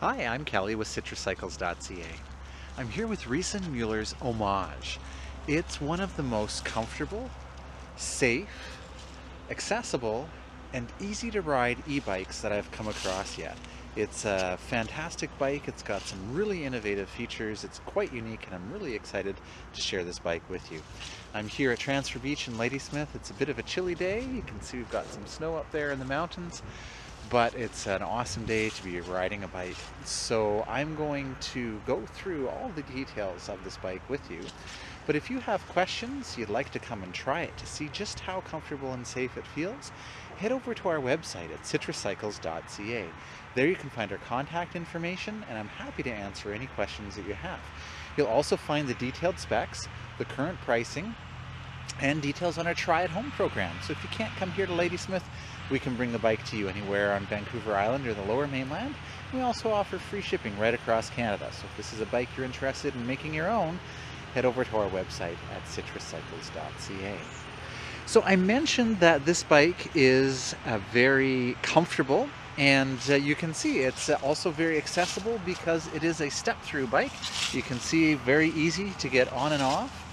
Hi, I'm Kelly with citruscycles.ca. I'm here with Riesen Mueller's Homage. It's one of the most comfortable, safe, accessible, and easy to ride e-bikes that I've come across yet. It's a fantastic bike. It's got some really innovative features. It's quite unique, and I'm really excited to share this bike with you. I'm here at Transfer Beach in Ladysmith. It's a bit of a chilly day. You can see we've got some snow up there in the mountains, but it's an awesome day to be riding a bike. So I'm going to go through all the details of this bike with you. But if you have questions, you'd like to come and try it to see just how comfortable and safe it feels, head over to our website at citruscycles.ca. There you can find our contact information, and I'm happy to answer any questions that you have. You'll also find the detailed specs, the current pricing, and details on our Try at Home program. So if you can't come here to Ladysmith, we can bring the bike to you anywhere on Vancouver Island or the Lower Mainland. We also offer free shipping right across Canada. So if this is a bike you're interested in making your own, head over to our website at citruscycles.ca. So I mentioned that this bike is very comfortable, and you can see it's also very accessible because it is a step-through bike. You can see very easy to get on and off.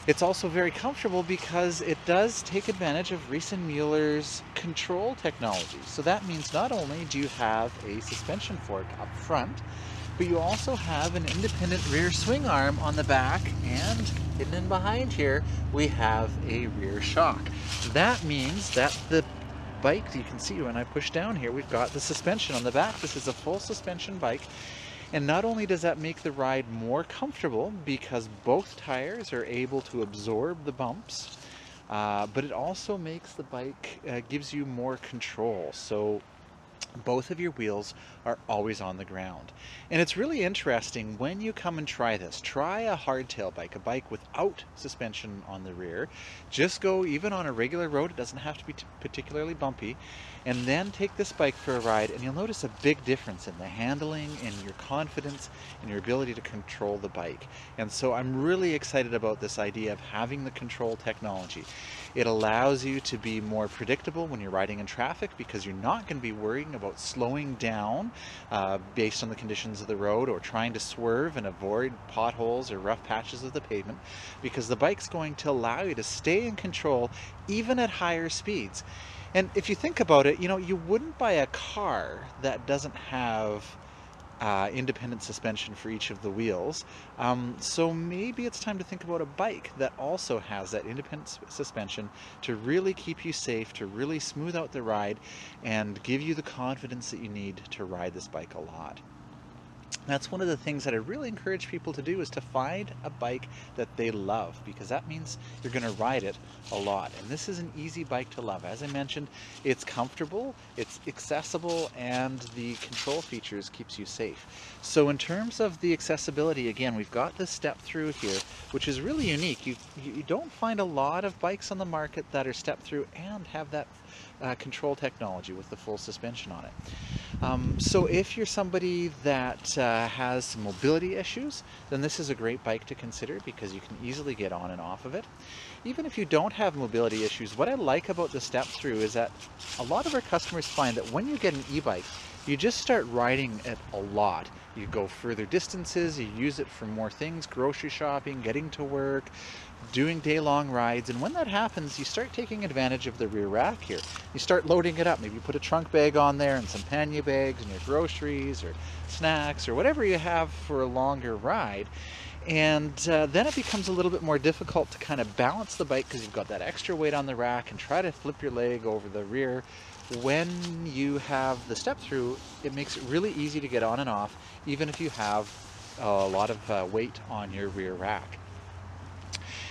It's also very comfortable because it does take advantage of Riesen Mueller's control technology. So that means not only do you have a suspension fork up front, but you also have an independent rear swing arm on the back, and hidden in behind here, we have a rear shock. That means that the bike, you can see when I push down here, we've got the suspension on the back. This is a full suspension bike. And not only does that make the ride more comfortable because both tires are able to absorb the bumps, but it also makes the bike, gives you more control. So both of your wheels are always on the ground. And it's really interesting when you come and try this. Try a hardtail bike, a bike without suspension on the rear. Just go even on a regular road, it doesn't have to be particularly bumpy, and then take this bike for a ride, and you'll notice a big difference in the handling and your confidence and your ability to control the bike. And so I'm really excited about this idea of having the control technology. It allows you to be more predictable when you're riding in traffic because you're not going to be worrying about slowing down based on the conditions of the road, or trying to swerve and avoid potholes or rough patches of the pavement, because the bike's going to allow you to stay in control even at higher speeds. And if you think about it, you know, you wouldn't buy a car that doesn't have independent suspension for each of the wheels. So maybe it's time to think about a bike that also has that independent suspension to really keep you safe, to really smooth out the ride, and give you the confidence that you need to ride this bike a lot. That's one of the things that I really encourage people to do, is to find a bike that they love, because that means you're going to ride it a lot. And this is an easy bike to love. As I mentioned, it's comfortable, it's accessible, and the control features keeps you safe. So in terms of the accessibility, again, we've got the Step-Thru here, which is really unique. You don't find a lot of bikes on the market that are Step-Thru and have that control technology with the full suspension on it. So if you're somebody that has some mobility issues, then this is a great bike to consider because you can easily get on and off of it. Even if you don't have mobility issues, what I like about the Step-Thru is that a lot of our customers find that when you get an e-bike, you just start riding it a lot. You go further distances, you use it for more things, grocery shopping, getting to work, doing day-long rides, and when that happens, you start taking advantage of the rear rack here. You start loading it up. Maybe you put a trunk bag on there and some pannier bags and your groceries or snacks or whatever you have for a longer ride. And then it becomes a little bit more difficult to kind of balance the bike because you've got that extra weight on the rack, and try to flip your leg over the rear. When you have the Step-Thru, it makes it really easy to get on and off, even if you have a lot of weight on your rear rack.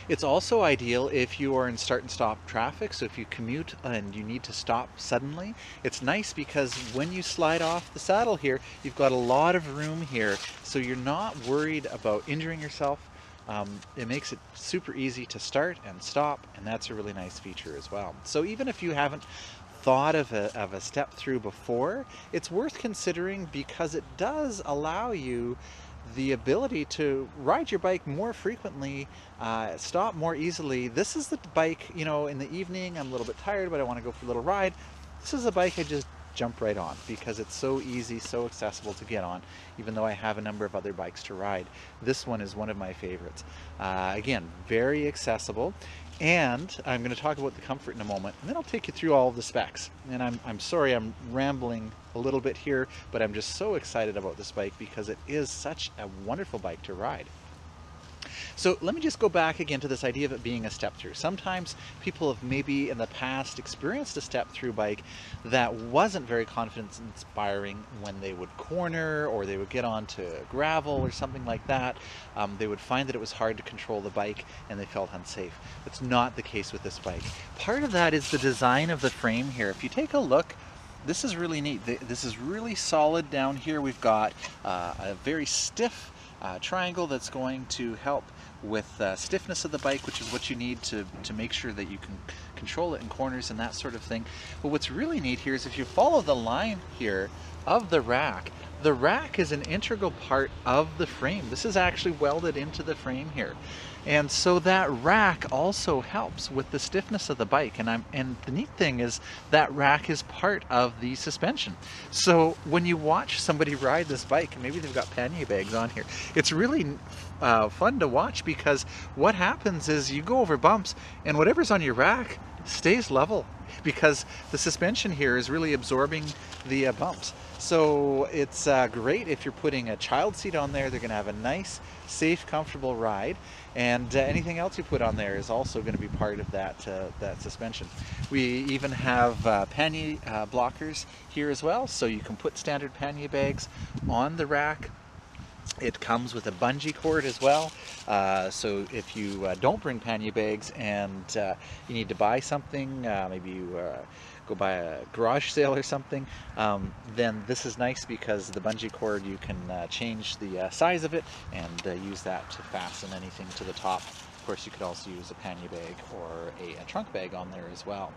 It's also ideal if you are in start and stop traffic. So if you commute and you need to stop suddenly, it's nice because when you slide off the saddle here, you've got a lot of room here, so you're not worried about injuring yourself. It makes it super easy to start and stop, and that's a really nice feature as well. So even if you haven't thought of a Step-Thru before, it's worth considering because it does allow you the ability to ride your bike more frequently, stop more easily. This is the bike, you know, in the evening, I'm a little bit tired, but I want to go for a little ride. This is a bike I just jump right on because it's so easy, so accessible to get on. Even though I have a number of other bikes to ride, this one is one of my favorites. Again, very accessible. And I'm going to talk about the comfort in a moment, and then I'll take you through all of the specs. And I'm sorry I'm rambling a little bit here, but I'm just so excited about this bike because it is such a wonderful bike to ride. So let me just go back again to this idea of it being a step-through. Sometimes people have maybe in the past experienced a step-through bike that wasn't very confidence inspiring when they would corner or they would get onto gravel or something like that. They would find that it was hard to control the bike and they felt unsafe. That's not the case with this bike. Part of that is the design of the frame here. If you take a look, this is really neat. This is really solid down here. We've got a very stiff triangle that's going to help with stiffness of the bike, which is what you need to make sure that you can control it in corners and that sort of thing. But what's really neat here is if you follow the line here of the rack is an integral part of the frame. This is actually welded into the frame here. And so that rack also helps with the stiffness of the bike. And the neat thing is that rack is part of the suspension. So when you watch somebody ride this bike, and maybe they've got pannier bags on here, it's really fun to watch because what happens is you go over bumps and whatever's on your rack stays level because the suspension here is really absorbing the bumps. So it's great if you're putting a child seat on there. They're going to have a nice, safe, comfortable ride, and anything else you put on there is also going to be part of that suspension. We even have pannier blockers here as well, so you can put standard pannier bags on the rack. It comes with a bungee cord as well, so if you don't bring pannier bags and you need to buy something, maybe you go buy a garage sale or something, then this is nice because the bungee cord, you can change the size of it and use that to fasten anything to the top. Of course, you could also use a pannier bag or a trunk bag on there as well.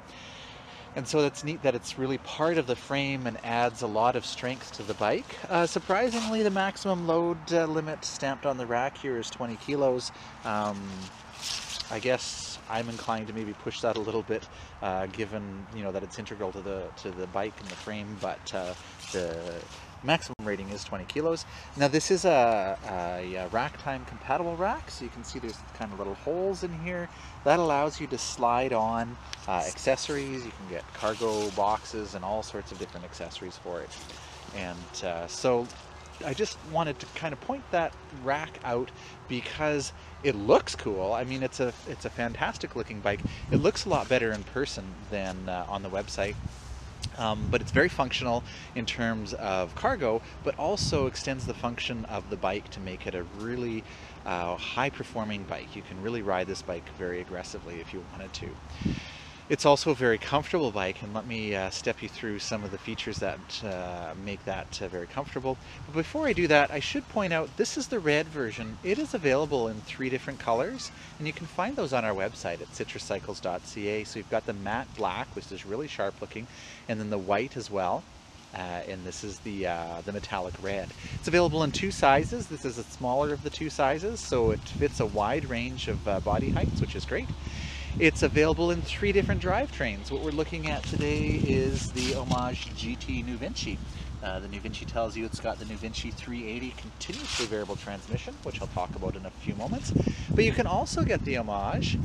And so that's neat that it's really part of the frame and adds a lot of strength to the bike. Surprisingly, the maximum load limit stamped on the rack here is 20 kilos. I guess I'm inclined to maybe push that a little bit, given that it's integral to the bike and the frame, but the maximum rating is 20 kilos. Now this is a rack time compatible rack, so you can see there's kind of little holes in here. That allows you to slide on accessories. You can get cargo boxes and all sorts of different accessories for it. And so I just wanted to kind of point that rack out because it looks cool. I mean, it's a fantastic looking bike. It looks a lot better in person than on the website. But it's very functional in terms of cargo, but also extends the function of the bike to make it a really high-performing bike. You can really ride this bike very aggressively if you wanted to. It's also a very comfortable bike, and let me step you through some of the features that make that very comfortable. But before I do that, I should point out this is the red version. It is available in 3 different colors, and you can find those on our website at citruscycles.ca. So you've got the matte black, which is really sharp looking, and then the white as well. And this is the metallic red. It's available in 2 sizes. This is a smaller of the 2 sizes, so it fits a wide range of body heights, which is great. It's available in 3 different drivetrains. What we're looking at today is the Homage GT New Vinci. The New Vinci tells you it's got the New Vinci 380 continuously variable transmission, which I'll talk about in a few moments. But you can also get the Homage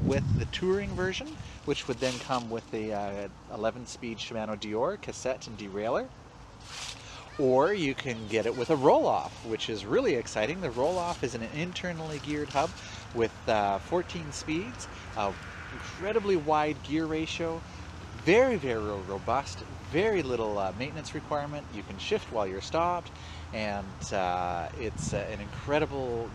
with the touring version, which would then come with the 11-speed Shimano Dior cassette and derailleur. Or you can get it with a roll-off, which is really exciting. The roll-off is an internally geared hub with 14 speeds, incredibly wide gear ratio, very, very robust, very little maintenance requirement. You can shift while you're stopped, and it's an incredible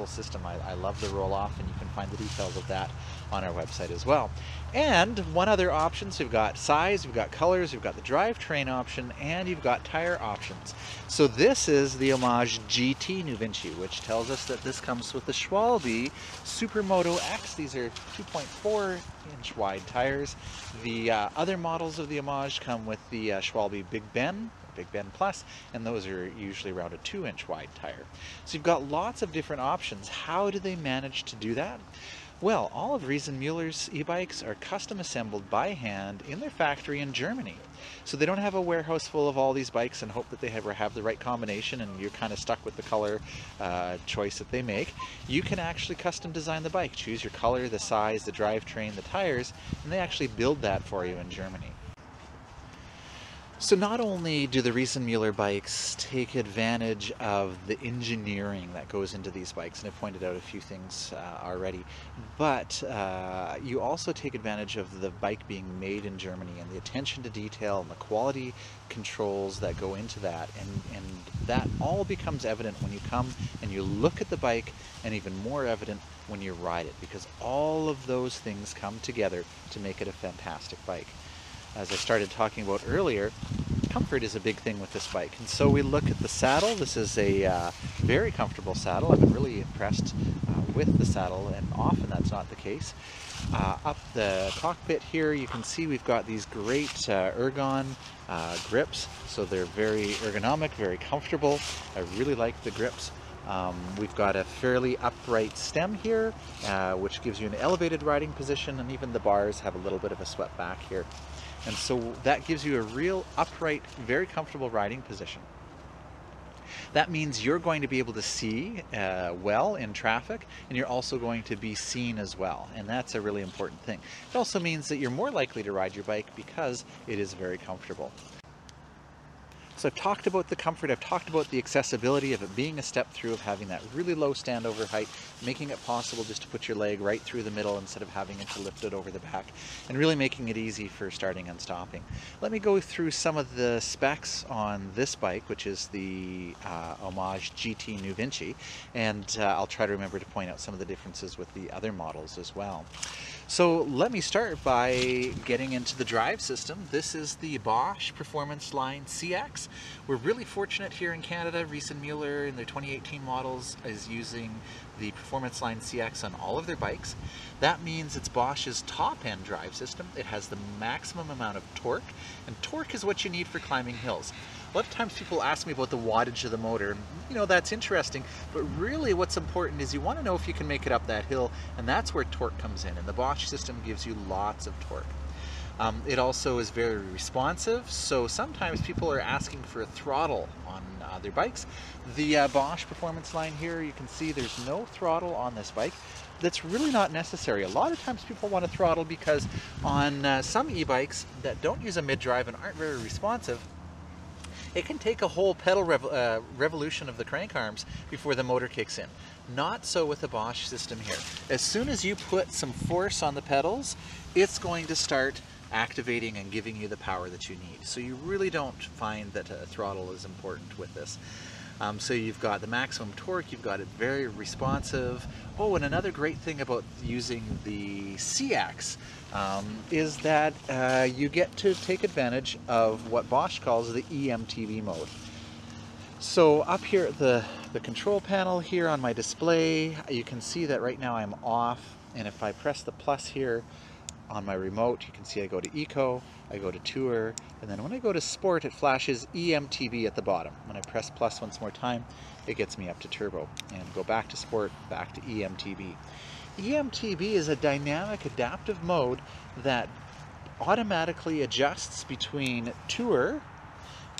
system. I love the roll-off, and you can find the details of that on our website as well. And one other option, so you've got size, you've got colors, you've got the drivetrain option, and you've got tire options. So this is the Homage GT New Vinci, which tells us that this comes with the Schwalbe Supermoto X. These are 2.4-inch wide tires. The other models of the Homage come with the Schwalbe Big Ben, Big Ben Plus, and those are usually around a 2-inch wide tire. So you've got lots of different options. How do they manage to do that? Well, all of Riesenmüller's e-bikes are custom assembled by hand in their factory in Germany. So they don't have a warehouse full of all these bikes and hope that they have the right combination and you're kind of stuck with the color choice that they make. You can actually custom design the bike, choose your color, the size, the drivetrain, the tires, and they actually build that for you in Germany. So not only do the Riesenmüller bikes take advantage of the engineering that goes into these bikes, and I've pointed out a few things already, but you also take advantage of the bike being made in Germany and the attention to detail and the quality controls that go into that, and that all becomes evident when you come and you look at the bike, and even more evident when you ride it, because all of those things come together to make it a fantastic bike. As I started talking about earlier, comfort is a big thing with this bike. And so we look at the saddle. This is a very comfortable saddle. I've been really impressed with the saddle, and often that's not the case. Up the cockpit here, you can see we've got these great ergon grips. So they're very ergonomic, very comfortable. I really like the grips. We've got a fairly upright stem here, which gives you an elevated riding position, and even the bars have a little bit of a swept back here. And so that gives you a real upright, very comfortable riding position. That means you're going to be able to see well in traffic, and you're also going to be seen as well. And that's a really important thing. It also means that you're more likely to ride your bike because it is very comfortable. So I've talked about the comfort, I've talked about the accessibility of it being a step-through, of having that really low standover height, making it possible just to put your leg right through the middle instead of having it to lift it over the back, and really making it easy for starting and stopping. Let me go through some of the specs on this bike, which is the Homage GT New Vinci, and I'll try to remember to point out some of the differences with the other models as well. So let me start by getting into the drive system. This is the Bosch Performance Line CX. We're really fortunate here in Canada. Riesenmüller in their 2018 models is using the Performance Line CX on all of their bikes. That means it's Bosch's top-end drive system. It has the maximum amount of torque, and torque is what you need for climbing hills. A lot of times people ask me about the wattage of the motor. You know, that's interesting, but really what's important is you want to know if you can make it up that hill, and that's where torque comes in, and the Bosch system gives you lots of torque. It also is very responsive, so sometimes people are asking for a throttle on their bikes. The Bosch Performance Line here, you can see there's no throttle on this bike. That's really not necessary. A lot of times people want to throttle because on some e-bikes that don't use a mid-drive and aren't very responsive, it can take a whole pedal revolution of the crank arms before the motor kicks in. Not so with the Bosch system here. As soon as you put some force on the pedals, it's going to start activating and giving you the power that you need. So you really don't find that a throttle is important with this. So you've got the maximum torque, you've got it very responsive. Oh, and another great thing about using the CX is that you get to take advantage of what Bosch calls the Emt V Mode. So up here at the control panel here on my display, you can see that right now I'm off, and if I press the plus here on my remote, you can see I go to Eco, I go to Tour, and then when I go to Sport, it flashes EMTB at the bottom. When I press plus once more time, it gets me up to Turbo, and go back to Sport, back to EMTB. EMTB is a dynamic adaptive mode that automatically adjusts between Tour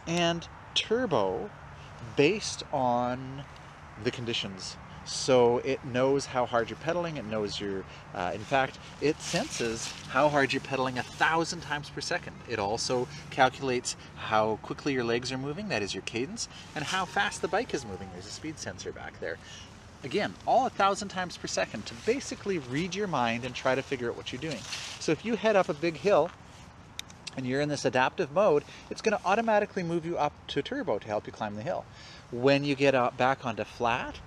and Turbo based on the conditions. So it knows how hard you're pedaling, it knows your, in fact, it senses how hard you're pedaling 1,000 times per second. It also calculates how quickly your legs are moving, that is your cadence, and how fast the bike is moving. There's a speed sensor back there. Again, all 1,000 times per second to basically read your mind and try to figure out what you're doing. So if you head up a big hill and you're in this adaptive mode, it's going to automatically move you up to Turbo to help you climb the hill. When you get back onto flat,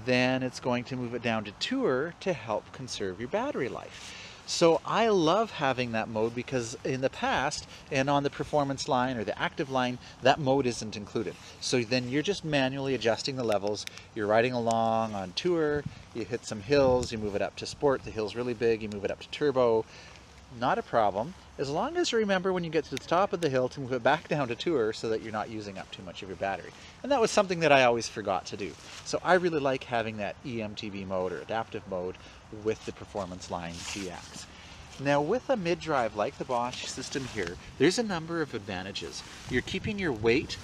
then it's going to move it down to Tour to help conserve your battery life. So I love having that mode because in the past, and on the performance line or the active line, that mode isn't included. So then you're just manually adjusting the levels. You're riding along on Tour, you hit some hills, you move it up to Sport, the hill's really big, you move it up to Turbo. not a problem, as long as you remember when you get to the top of the hill to move it back down to tour so that you're not using up too much of your battery. And that was something that I always forgot to do. So I really like having that Emt V mode or adaptive mode with the performance line CX. Now with a mid-drive like the Bosch system here, there's a number of advantages. You're keeping your weight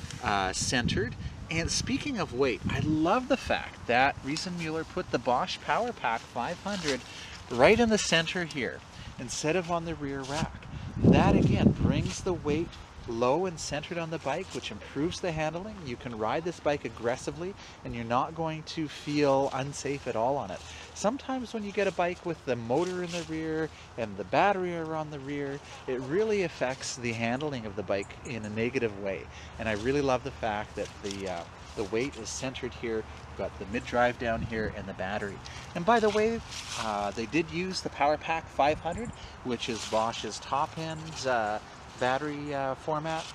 centered, and speaking of weight, I love the fact that Riesenmuller put the Bosch Power Pack 500 right in the center here, instead of on the rear rack. That again brings the weight low and centered on the bike, which improves the handling. You can ride this bike aggressively and you're not going to feel unsafe at all on it. Sometimes when you get a bike with the motor in the rear and the battery are on the rear, it really affects the handling of the bike in a negative way. And I really love the fact that the weight is centered here. We've got the mid-drive down here and the battery. And by the way, they did use the Power Pack 500, which is Bosch's top-end battery format.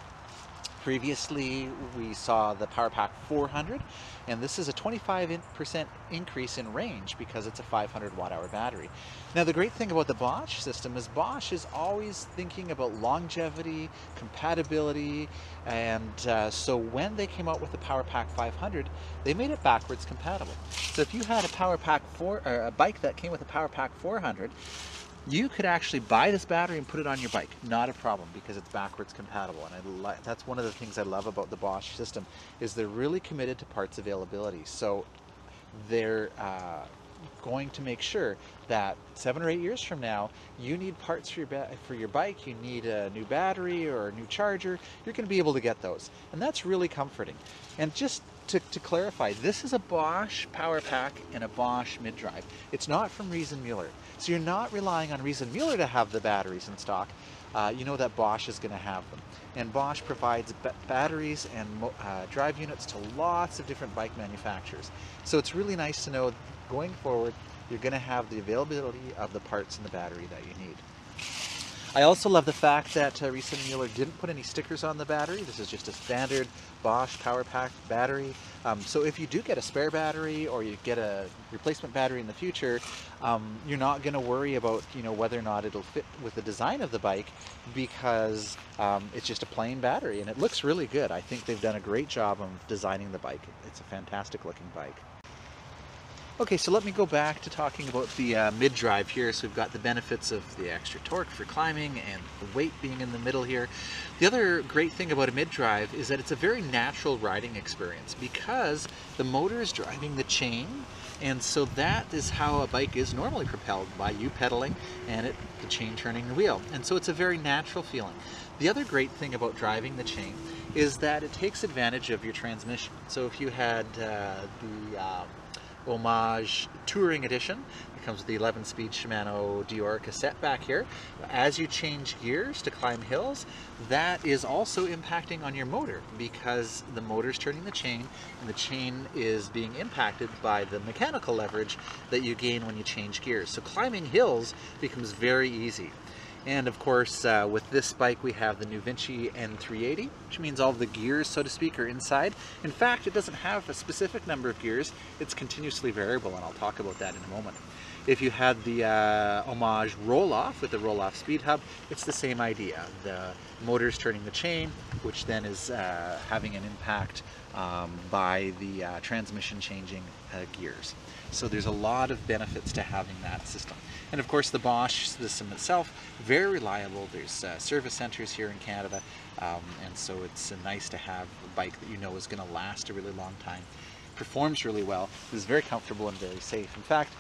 Previously, we saw the Power Pack 400, and this is a 25% increase in range because it's a 500 watt-hour battery. Now, the great thing about the Bosch system is Bosch is always thinking about longevity, compatibility, and so when they came out with the Power Pack 500, they made it backwards compatible. So if you had a Power Pack a bike that came with a Power Pack 400, you could actually buy this battery and put it on your bike, not a problem, because it's backwards compatible. And that's one of the things I love about the Bosch system, is they're really committed to parts availability. So they're going to make sure that 7 or 8 years from now, you need parts for your bike, you need a new battery or a new charger, you're going to be able to get those. And that's really comforting. And just to clarify, this is a Bosch Power Pack and a Bosch mid-drive. It's not from Riesenmuller. So you're not relying on Riesenmuller to have the batteries in stock. You know that Bosch is going to have them. And Bosch provides batteries and drive units to lots of different bike manufacturers. So it's really nice to know going forward, you're going to have the availability of the parts and the battery that you need. I also love the fact that Riesenmuller didn't put any stickers on the battery. This is just a standard Bosch Power Pack battery. So if you do get a spare battery or you get a replacement battery in the future, you're not going to worry about whether or not it'll fit with the design of the bike, because it's just a plain battery and it looks really good. I think they've done a great job of designing the bike. It's a fantastic looking bike. Okay, so let me go back to talking about the mid-drive here. So we've got the benefits of the extra torque for climbing and the weight being in the middle here. The other great thing about a mid-drive is that it's a very natural riding experience because the motor is driving the chain, and so that is how a bike is normally propelled, by you pedaling and the chain turning the wheel. And so it's a very natural feeling. The other great thing about driving the chain is that it takes advantage of your transmission. So if you had the Homage Touring Edition, it comes with the 11-speed Shimano Dior cassette back here. As you change gears to climb hills, that is also impacting on your motor because the motor's turning the chain and the chain is being impacted by the mechanical leverage that you gain when you change gears. So climbing hills becomes very easy. And of course, with this bike, we have the new Vinci N380, which means all the gears, so to speak, are inside. In fact, it doesn't have a specific number of gears. It's continuously variable, and I'll talk about that in a moment. If you had the Homage roll-off with the roll-off speed hub, it's the same idea. The motor's turning the chain, which then is having an impact by the transmission changing gears. So there's a lot of benefits to having that system. And of course the Bosch system itself, very reliable. There's service centers here in Canada, and so it's nice to have a bike that you know is going to last a really long time. Performs really well, is very comfortable and very safe. In fact,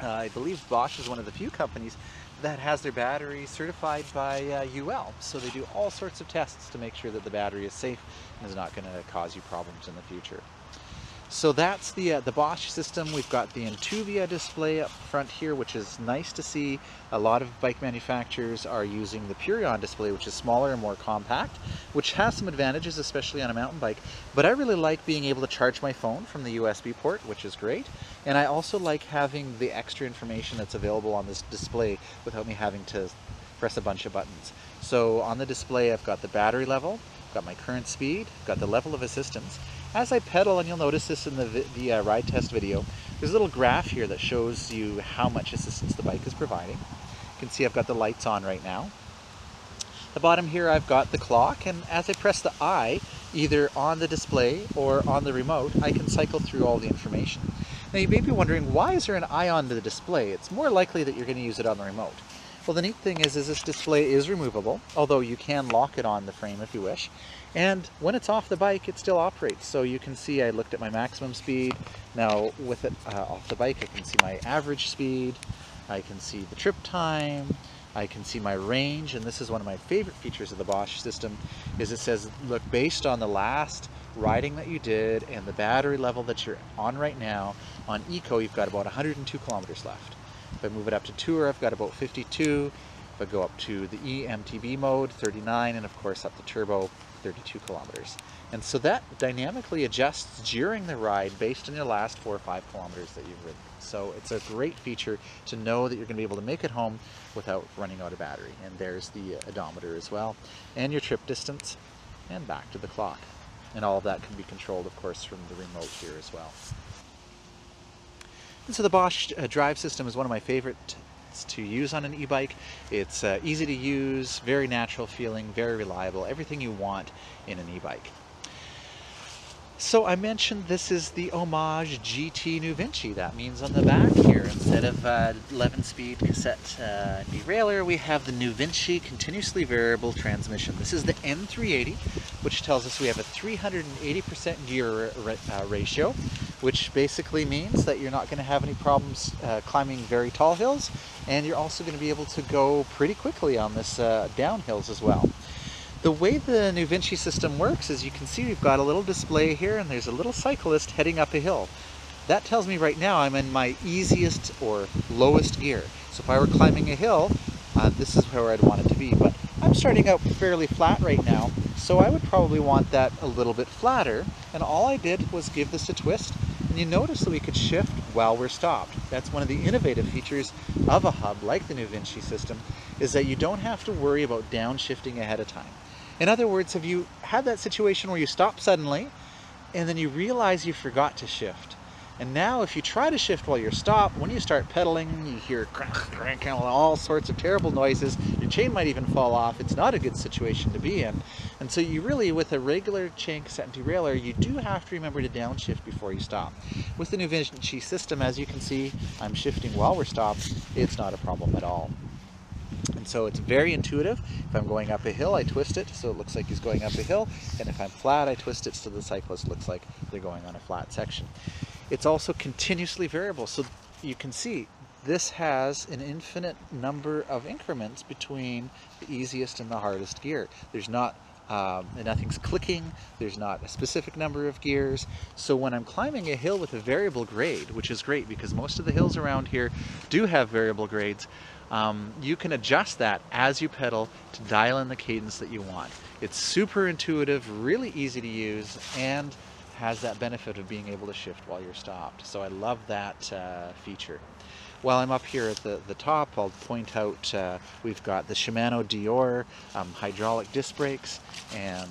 I believe Bosch is one of the few companies that has their battery certified by UL. So they do all sorts of tests to make sure that the battery is safe and is not going to cause you problems in the future. So that's the Bosch system. We've got the Intuvia display up front here, which is nice to see. A lot of bike manufacturers are using the Purion display, which is smaller and more compact, which has some advantages, especially on a mountain bike. But I really like being able to charge my phone from the USB port, which is great. And I also like having the extra information that's available on this display without me having to press a bunch of buttons. So on the display, I've got the battery level, got my current speed, got the level of assistance. As I pedal, and you'll notice this in the ride test video, there's a little graph here that shows you how much assistance the bike is providing. You can see I've got the lights on right now. The bottom here I've got the clock, and as I press the I, either on the display or on the remote, I can cycle through all the information. Now you may be wondering, why is there an eye on the display? It's more likely that you're going to use it on the remote. Well, the neat thing is this display is removable, although you can lock it on the frame if you wish. And when it's off the bike, it still operates. So you can see I looked at my maximum speed. Now with it off the bike, I can see my average speed. I can see the trip time. I can see my range. And this is one of my favorite features of the Bosch system, is it says, look, based on the last riding that you did and the battery level that you're on right now, on Eco, you've got about 102 kilometers left. If I move it up to Tour, I've got about 52. If I go up to the Emt V Mode, 39, and of course up to Turbo, 32 kilometers. And so that dynamically adjusts during the ride based on your last 4 or 5 kilometers that you've ridden. So it's a great feature to know that you're going to be able to make it home without running out of battery. And there's the odometer as well, and your trip distance, and back to the clock. And all of that can be controlled, of course, from the remote here as well. And so the Bosch drive system is one of my favorites to use on an e-bike. It's easy to use, very natural feeling, very reliable, everything you want in an e-bike. So I mentioned this is the Homage GT New Vinci. That means on the back here, instead of 11-speed cassette derailleur, we have the New Vinci continuously variable transmission. This is the N380, which tells us we have a 380% gear ratio, which basically means that you're not going to have any problems climbing very tall hills, and you're also going to be able to go pretty quickly on this downhills as well. The way the New Vinci system works is, you can see we've got a little display here, and there's a little cyclist heading up a hill. That tells me right now I'm in my easiest or lowest gear. So if I were climbing a hill, this is where I'd want it to be. But I'm starting out fairly flat right now, so I would probably want that a little bit flatter. And all I did was give this a twist, and you notice that we could shift while we're stopped. That's one of the innovative features of a hub like the New Vinci system, is that you don't have to worry about downshifting ahead of time. In other words, have you had that situation where you stop suddenly and then you realize you forgot to shift? And now if you try to shift while you're stopped, when you start pedaling, you hear crank, all sorts of terrible noises. Your chain might even fall off. It's not a good situation to be in. And so you really, with a regular chain cassette and derailleur, you do have to remember to downshift before you stop. With the New Vinci system, as you can see, I'm shifting while we're stopped. It's not a problem at all. And so it's very intuitive. If I'm going up a hill, I twist it so it looks like he's going up a hill. And if I'm flat, I twist it so the cyclist looks like they're going on a flat section. It's also continuously variable. So you can see this has an infinite number of increments between the easiest and the hardest gear. There's not nothing's clicking, there's not a specific number of gears. So when I'm climbing a hill with a variable grade, which is great because most of the hills around here do have variable grades, you can adjust that as you pedal to dial in the cadence that you want. It's super intuitive, really easy to use, and has that benefit of being able to shift while you're stopped. So I love that feature. While I'm up here at the top, I'll point out we've got the Shimano Dior hydraulic disc brakes, and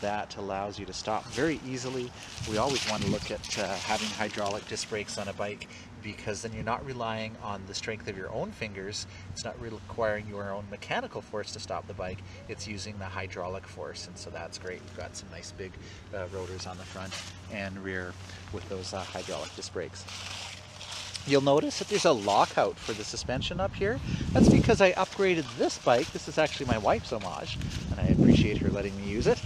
that allows you to stop very easily. We always want to look at having hydraulic disc brakes on a bike, because then you're not relying on the strength of your own fingers. It's not requiring your own mechanical force to stop the bike. It's using the hydraulic force, and so that's great. We've got some nice big rotors on the front and rear with those hydraulic disc brakes. You'll notice that there's a lockout for the suspension up here. That's because I upgraded this bike. This is actually my wife's Homage, and I appreciate her letting me use it.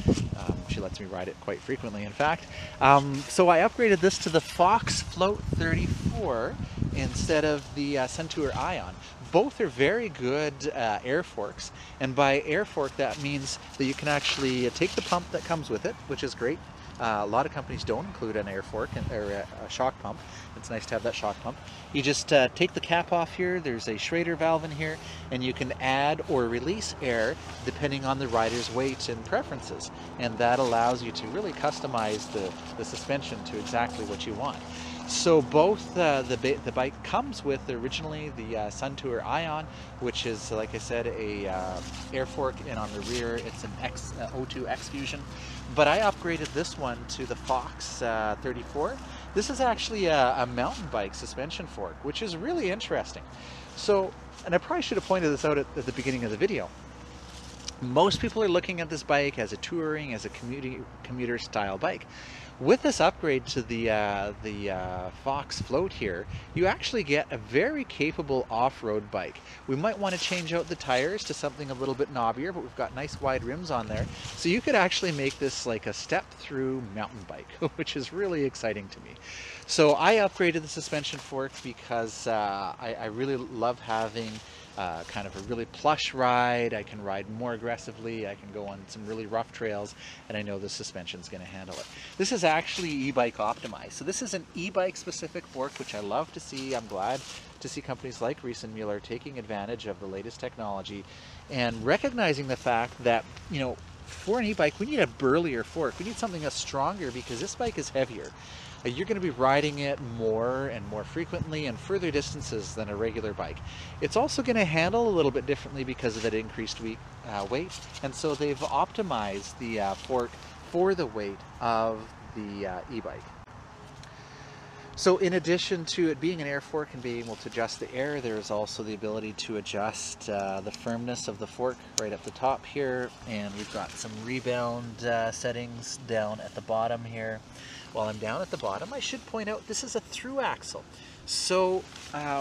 She lets me ride it quite frequently, in fact. So I upgraded this to the Fox Float 34 instead of the Suntour Ion. Both are very good air forks, and by air fork that means that you can actually take the pump that comes with it, which is great. A lot of companies don't include an air fork or a shock pump. It's nice to have that shock pump. You just take the cap off here, there's a Schrader valve in here, and you can add or release air depending on the rider's weight and preferences. And that allows you to really customize the suspension to exactly what you want. So both the bike comes with originally the Suntour Ion, which is, like I said, a air fork, and on the rear it's an O2 X Fusion. But I upgraded this one to the Fox 34. This is actually a mountain bike suspension fork, which is really interesting. So, and I probably should have pointed this out at the beginning of the video. Most people are looking at this bike as a touring, as a commuter style bike. With this upgrade to the Fox Float here, you actually get a very capable off-road bike. We might want to change out the tires to something a little bit knobbier, but we've got nice wide rims on there. So you could actually make this like a step-through mountain bike, which is really exciting to me. So I upgraded the suspension fork because I really love having kind of a really plush ride. I can ride more aggressively, I can go on some really rough trails, and I know the suspension's going to handle it. This is actually e-bike optimized. So this is an e-bike specific fork, which I love to see. I'm glad to see companies like Mueller taking advantage of the latest technology and recognizing the fact that, you know, for an e-bike, we need a burlier fork. We need something that's stronger because this bike is heavier. You're going to be riding it more and more frequently and further distances than a regular bike. It's also going to handle a little bit differently because of that increased weight, and so they've optimized the fork for the weight of the e-bike. So in addition to it being an air fork and being able to adjust the air, there's also the ability to adjust the firmness of the fork right up the top here, and we've got some rebound settings down at the bottom here. While I'm down at the bottom, I should point out this is a through axle. So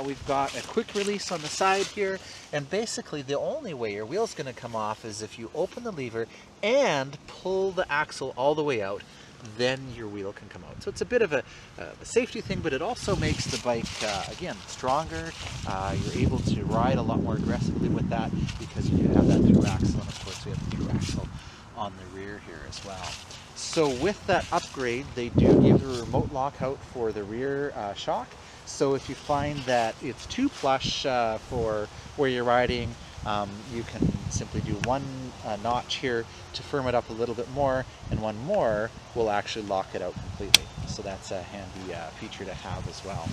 we've got a quick release on the side here, and basically the only way your wheel's going to come off is if you open the lever and pull the axle all the way out, then your wheel can come out. So it's a bit of a safety thing, but it also makes the bike, again, stronger. You're able to ride a lot more aggressively with that because you have that through axle, and of course we have the through axle on the rear here as well. So with that upgrade, they do give a remote lockout for the rear shock. So if you find that it's too plush for where you're riding, you can simply do one notch here to firm it up a little bit more, and one more will actually lock it out completely. So that's a handy feature to have as well.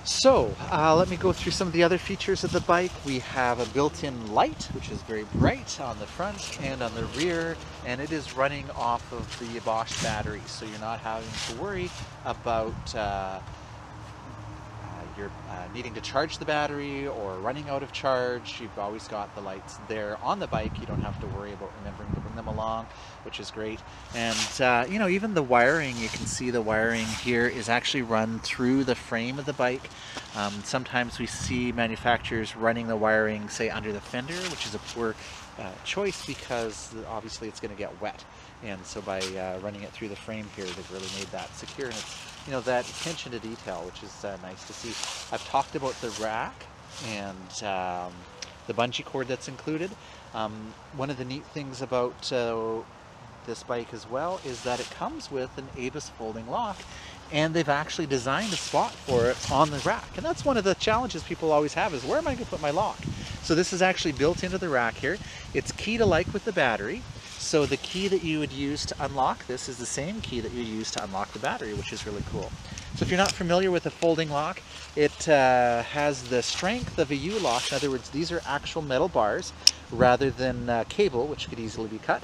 So let me go through some of the other features of the bike. We have a built-in light, which is very bright on the front and on the rear, and it is running off of the Bosch battery, so you're not having to worry about you're needing to charge the battery or running out of charge. You've always got the lights there on the bike. You don't have to worry about remembering to bring them along, which is great. And you know, even the wiring, you can see the wiring here is actually run through the frame of the bike. Sometimes we see manufacturers running the wiring, say, under the fender, which is a poor choice because obviously it's going to get wet. And so by running it through the frame here, they've really made that secure. And it's, you know, that attention to detail, which is nice to see. I've talked about the rack and the bungee cord that's included. One of the neat things about this bike as well is that it comes with an Avis folding lock, and they've actually designed a spot for it on the rack. And that's one of the challenges people always have, is where am I going to put my lock? So this is actually built into the rack here. It's key to like with the battery. So the key that you would use to unlock this is the same key that you use to unlock the battery, which is really cool. So if you're not familiar with a folding lock, it has the strength of a U-lock. In other words, these are actual metal bars rather than cable, which could easily be cut.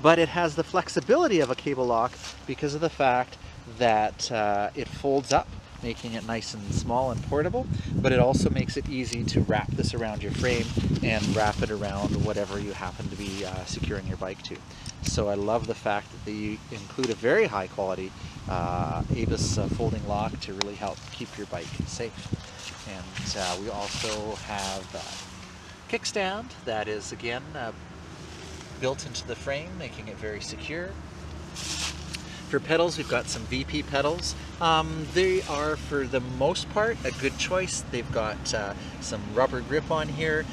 But it has the flexibility of a cable lock because of the fact that it folds up, making it nice and small and portable, but it also makes it easy to wrap this around your frame and wrap it around whatever you happen to be securing your bike to. So I love the fact that they include a very high quality Avis folding lock to really help keep your bike safe. And we also have a kickstand that is, again, built into the frame, making it very secure. For pedals, we've got some VP pedals. They are, for the most part, a good choice. They've got some rubber grip on here.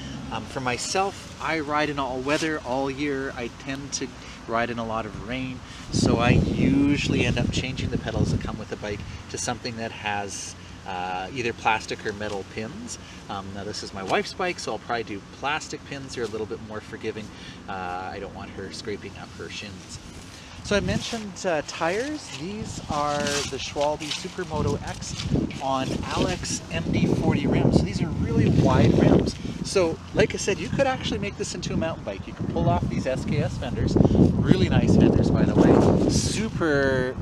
For myself, I ride in all weather all year. I tend to ride in a lot of rain, so I usually end up changing the pedals that come with the bike to something that has either plastic or metal pins. Now this is my wife's bike, so I'll probably do plastic pins. They're a little bit more forgiving. I don't want her scraping up her shins. So I mentioned tires. These are the Schwalbe Supermoto X on Alex MD40 rims. So these are really wide rims. So, like I said, you could actually make this into a mountain bike. You can pull off these SKS fenders, really nice fenders by the way, super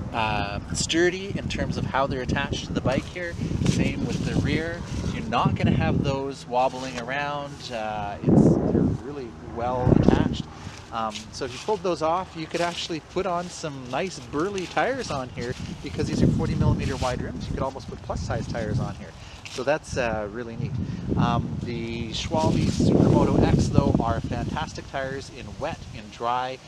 sturdy in terms of how they're attached to the bike here, same with the rear. You're not going to have those wobbling around, they're really well attached. So if you pulled those off, you could actually put on some nice burly tires on here, because these are 40mm wide rims. You could almost put plus size tires on here. So that's really neat. The Schwalbe Supermoto X though are fantastic tires in wet, in dry,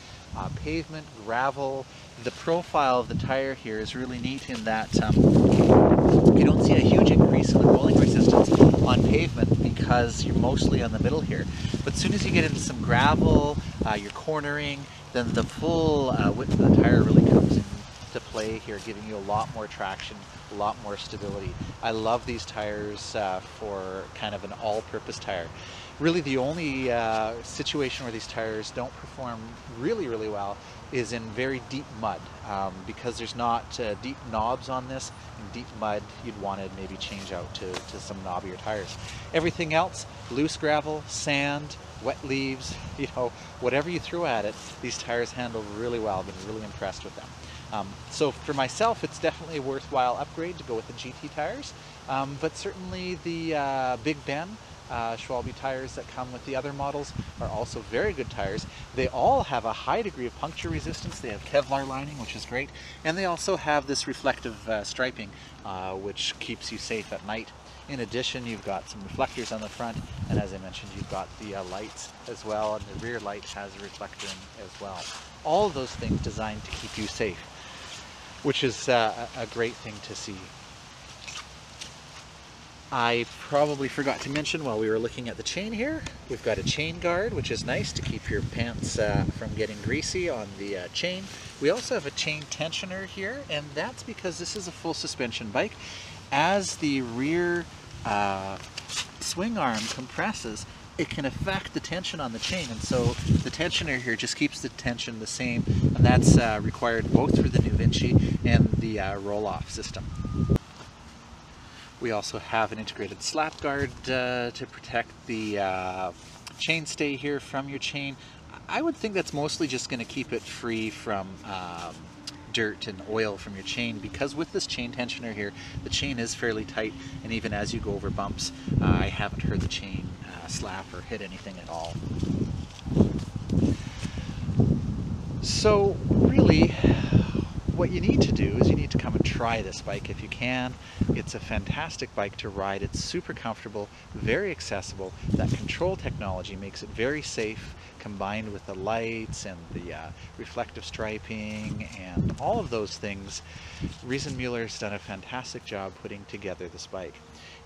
pavement, gravel. The profile of the tire here is really neat in that you don't see a huge increase in the rolling resistance on pavement because you're mostly on the middle here. But as soon as you get into some gravel, you're cornering, then the full width of the tire really comes into play here, giving you a lot more traction, a lot more stability. I love these tires for kind of an all-purpose tire. Really the only situation where these tires don't perform really well is in very deep mud, because there's not deep knobs on this. In deep mud you'd want to maybe change out to some knobbier tires. Everything else, loose gravel, sand, wet leaves, you know, whatever you throw at it, these tires handle really well. I've been really impressed with them. So for myself, it's definitely a worthwhile upgrade to go with the GT tires, but certainly the Big Ben Schwalbe tires that come with the other models are also very good tires. They all have a high degree of puncture resistance. They have Kevlar lining, which is great, and they also have this reflective striping, which keeps you safe at night. In addition, you've got some reflectors on the front, and as I mentioned, you've got the lights as well, and the rear light has a reflector in as well. All of those things designed to keep you safe, which is a great thing to see. I probably forgot to mention while we were looking at the chain here, we've got a chain guard, which is nice to keep your pants from getting greasy on the chain. We also have a chain tensioner here, and that's because this is a full suspension bike. As the rear swing arm compresses, it can affect the tension on the chain, and so the tensioner here just keeps the tension the same, and that's required both through the NuVinci and the roll-off system. We also have an integrated slap guard to protect the chainstay here from your chain. I would think that's mostly just going to keep it free from dirt and oil from your chain, because with this chain tensioner here, the chain is fairly tight, and even as you go over bumps, I haven't heard the chain slap or hit anything at all. So really, what you need to do is you need to come and try this bike if you can. It's a fantastic bike to ride. It's super comfortable, very accessible. That control technology makes it very safe, combined with the lights and the reflective striping and all of those things. Riesenmüller's done a fantastic job putting together this bike.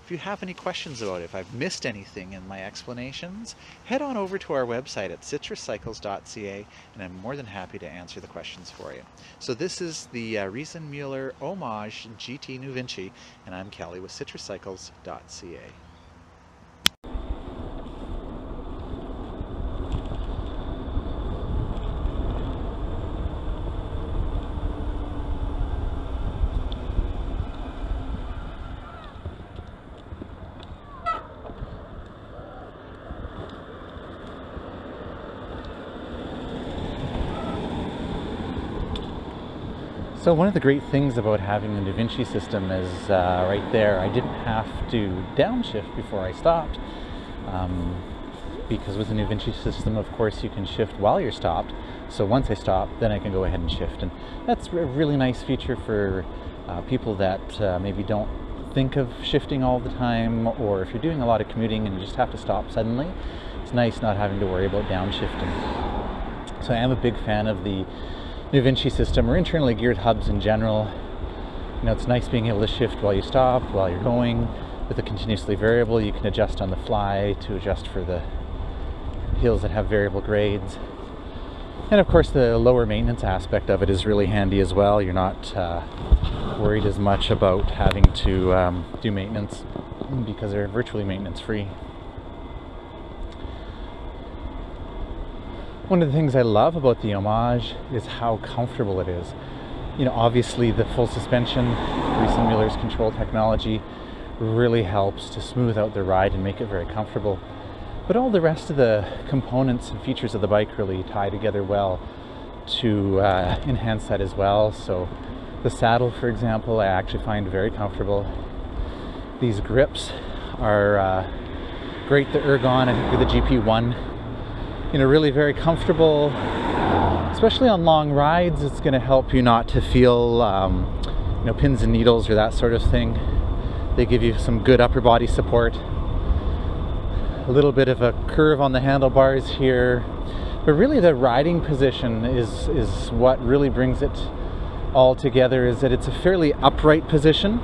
If you have any questions about it, if I've missed anything in my explanations, head on over to our website at citruscycles.ca, and I'm more than happy to answer the questions for you. So this is the Riesenmüller Homage GT NuVinci, and I'm Kelly with citruscycles.ca. So one of the great things about having the NuVinci system is right there, I didn't have to downshift before I stopped, because with the NuVinci system, of course, you can shift while you're stopped. So once I stop, then I can go ahead and shift, and that's a really nice feature for people that maybe don't think of shifting all the time, or if you're doing a lot of commuting and you just have to stop suddenly. It's nice not having to worry about downshifting. So I am a big fan of the NuVinci system, or internally geared hubs in general. You know, it's nice being able to shift while you stop, while you're going. With a continuously variable, you can adjust on the fly to adjust for the hills that have variable grades. And of course, the lower maintenance aspect of it is really handy as well. You're not worried as much about having to do maintenance, because they're virtually maintenance free. One of the things I love about the Homage is how comfortable it is. You know, obviously the full suspension, Riesenmüller's control technology really helps to smooth out the ride and make it very comfortable. But all the rest of the components and features of the bike really tie together well to enhance that as well. So the saddle, for example, I actually find very comfortable. These grips are great. The Ergon, I think they're the GP1. You know, really very comfortable, especially on long rides. It's going to help you not to feel you know, pins and needles or that sort of thing. They give you some good upper body support. A little bit of a curve on the handlebars here, but really the riding position is what really brings it all together, is that it's a fairly upright position.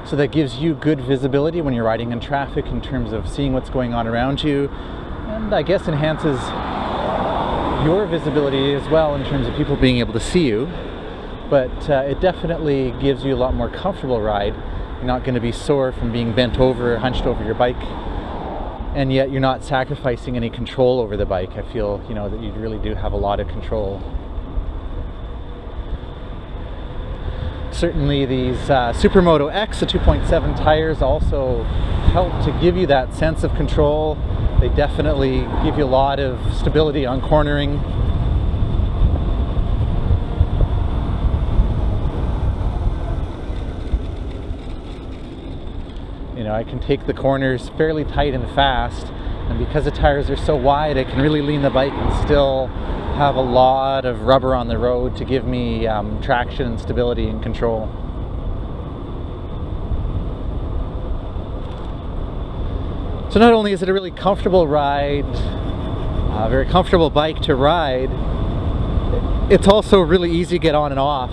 So that gives you good visibility when you're riding in traffic in terms of seeing what's going on around you, and I guess enhances your visibility as well in terms of people being able to see you. But it definitely gives you a lot more comfortable ride. You're not going to be sore from being bent over or hunched over your bike, and yet you're not sacrificing any control over the bike. I feel, you know, that you really do have a lot of control. Certainly these Supermoto X, the 2.7 tires, also help to give you that sense of control. They definitely give you a lot of stability on cornering. You know, I can take the corners fairly tight and fast, and because the tires are so wide, I can really lean the bike and still have a lot of rubber on the road to give me traction and stability and control. So not only is it a really comfortable ride, a very comfortable bike to ride, it's also really easy to get on and off.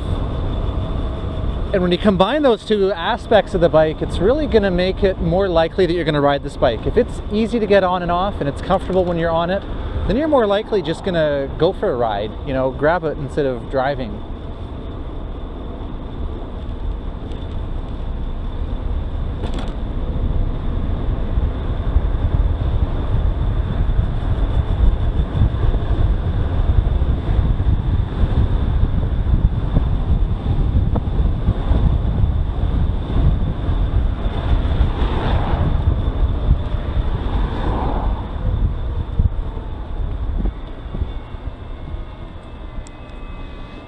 And when you combine those two aspects of the bike, it's really going to make it more likely that you're going to ride this bike. If it's easy to get on and off and it's comfortable when you're on it, then you're more likely just going to go for a ride, you know, grab it instead of driving.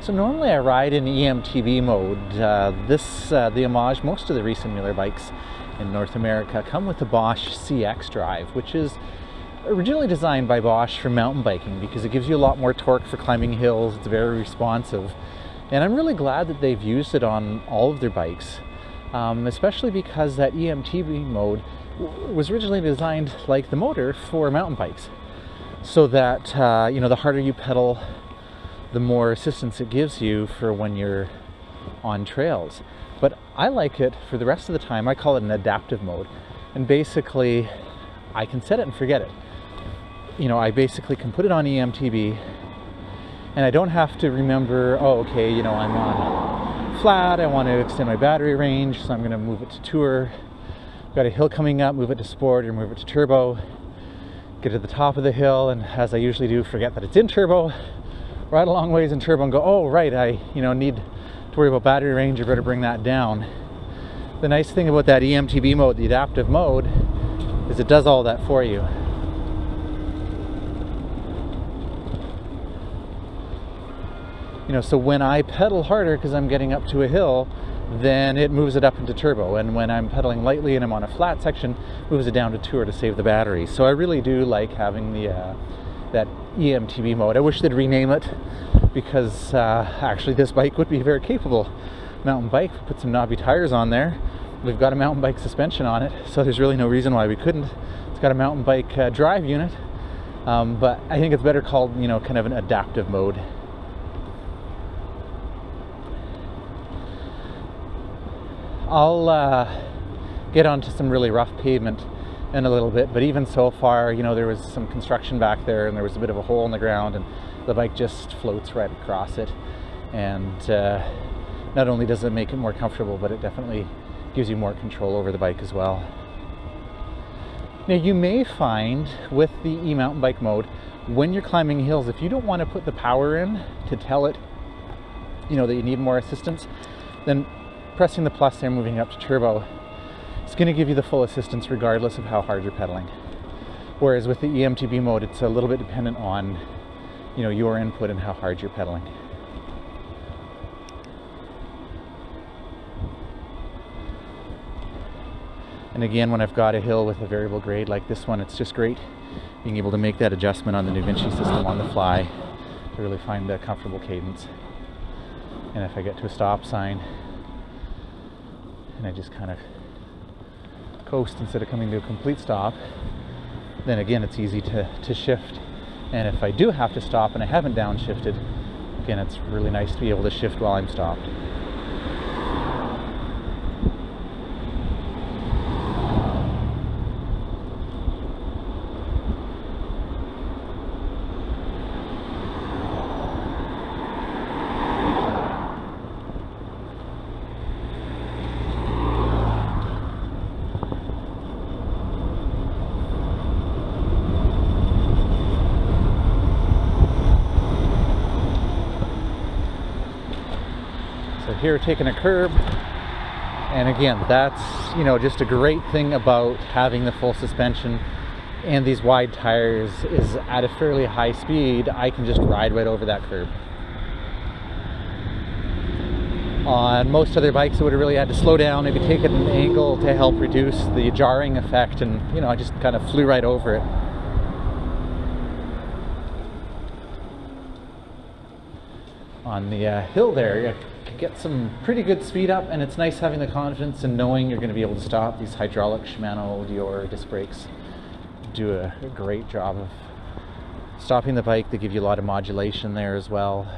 So normally I ride in Emt V Mode. The Homage, most of the recent Mueller bikes in North America come with the Bosch CX drive, which is originally designed by Bosch for mountain biking because it gives you a lot more torque for climbing hills. It's very responsive, and I'm really glad that they've used it on all of their bikes, especially because that Emt V Mode was originally designed like the motor for mountain bikes, so that you know, the harder you pedal, the more assistance it gives you for when you're on trails. But I like it for the rest of the time. I call it an adaptive mode, and basically I can set it and forget it. You know, I basically can put it on EMTB and I don't have to remember, oh okay, you know, I'm on flat, I want to extend my battery range, so I'm going to move it to tour. Got a hill coming up, move it to sport or move it to turbo. Get to the top of the hill, and as I usually do, forget that it's in turbo, ride a long ways in turbo and go, oh right, I need to worry about battery range, or better bring that down. The nice thing about that EMTB mode, the adaptive mode, is it does all that for you. You know, so when I pedal harder because I'm getting up to a hill, then it moves it up into turbo, and when I'm pedaling lightly and I'm on a flat section, moves it down to tour to save the battery. So I really do like having the that EMTB mode. I wish they'd rename it, because actually this bike would be a very capable mountain bike. Put some knobby tires on there. We've got a mountain bike suspension on it, so there's really no reason why we couldn't. It's got a mountain bike drive unit, but I think it's better called, you know, kind of an adaptive mode. I'll get onto some really rough pavement in a little bit, but even so far, you know, there was some construction back there and there was a bit of a hole in the ground, and the bike just floats right across it. And not only does it make it more comfortable, but it definitely gives you more control over the bike as well. Now you may find with the e-mountain bike mode, when you're climbing hills, if you don't want to put the power in to tell it, you know, that you need more assistance, then pressing the plus there, moving up to turbo, it's going to give you the full assistance regardless of how hard you're pedaling. Whereas with the Emt V Mode, it's a little bit dependent on, you know, your input and how hard you're pedaling. And again, when I've got a hill with a variable grade like this one, it's just great being able to make that adjustment on the DaVinci system on the fly to really find a comfortable cadence. And if I get to a stop sign and I just kind of coast instead of coming to a complete stop, then again it's easy to shift. And if I do have to stop and I haven't downshifted, again it's really nice to be able to shift while I'm stopped. Here taking a curb, and again that's, you know, just a great thing about having the full suspension and these wide tires is at a fairly high speed I can just ride right over that curb. On most other bikes I would have really had to slow down, maybe take an angle to help reduce the jarring effect, and you know, I just kind of flew right over it. On the hill there, you get some pretty good speed up, and it's nice having the confidence and knowing you're going to be able to stop. These hydraulic Shimano Dior disc brakes do a great job of stopping the bike. They give you a lot of modulation there as well.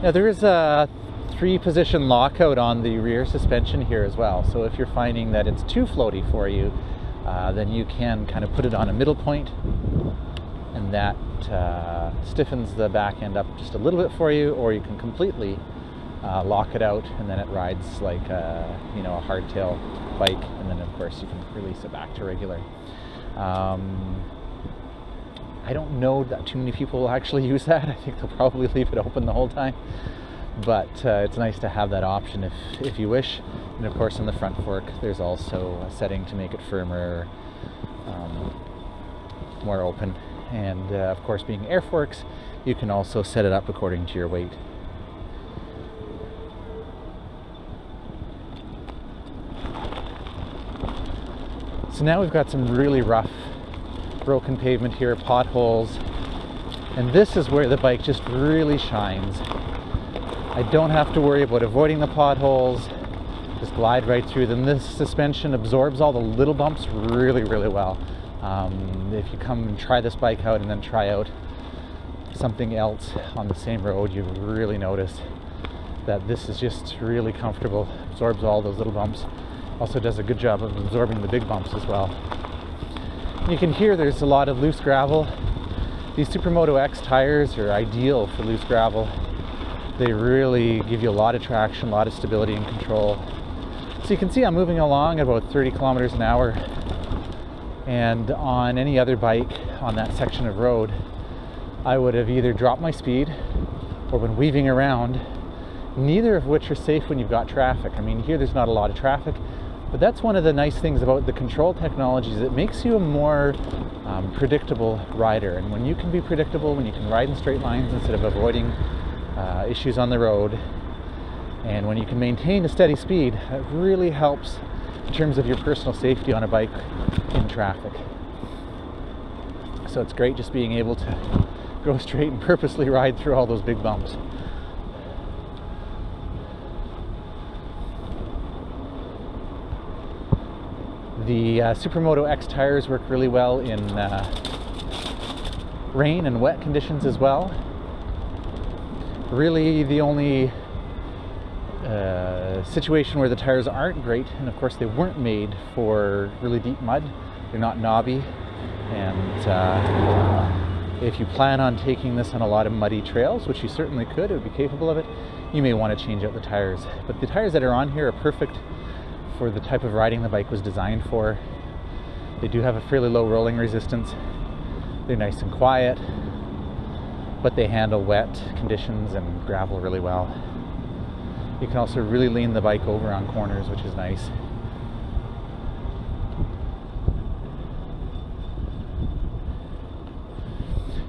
Now there is a 3-position lockout on the rear suspension here as well, so if you're finding that it's too floaty for you, then you can kind of put it on a middle point, and that stiffens the back end up just a little bit for you, or you can completely lock it out, and then it rides like you know, a hardtail bike, and then of course you can release it back to regular. I don't know that too many people will actually use that. I think they'll probably leave it open the whole time. But it's nice to have that option if you wish. And of course on the front fork there's also a setting to make it firmer, more open. And of course, being air forks, you can also set it up according to your weight. So now we've got some really rough broken pavement here, potholes, and this is where the bike just really shines. I don't have to worry about avoiding the potholes, just glide right through them. This suspension absorbs all the little bumps really, really well. If you come and try this bike out and then try out something else on the same road, you really notice that this is just really comfortable, absorbs all those little bumps. Also does a good job of absorbing the big bumps as well. You can hear there's a lot of loose gravel. These Supermoto X tires are ideal for loose gravel. They really give you a lot of traction, a lot of stability and control. So you can see I'm moving along at about 30 kilometers an hour. And on any other bike on that section of road, I would have either dropped my speed or been weaving around, neither of which are safe when you've got traffic. I mean, here there's not a lot of traffic, but that's one of the nice things about the control technologies. It makes you a more predictable rider. And when you can be predictable, when you can ride in straight lines instead of avoiding issues on the road, and when you can maintain a steady speed, it really helps in terms of your personal safety on a bike in traffic. So it's great just being able to go straight and purposely ride through all those big bumps. The Supermoto X tires work really well in rain and wet conditions as well. Really the only situation where the tires aren't great, and of course they weren't made for really deep mud, They're not knobby, and if you plan on taking this on a lot of muddy trails, which you certainly could, it would be capable of it, you may want to change out the tires. But the tires that are on here are perfect for the type of riding the bike was designed for. They do have a fairly low rolling resistance. They're nice and quiet, but they handle wet conditions and gravel really well. You can also really lean the bike over on corners, which is nice.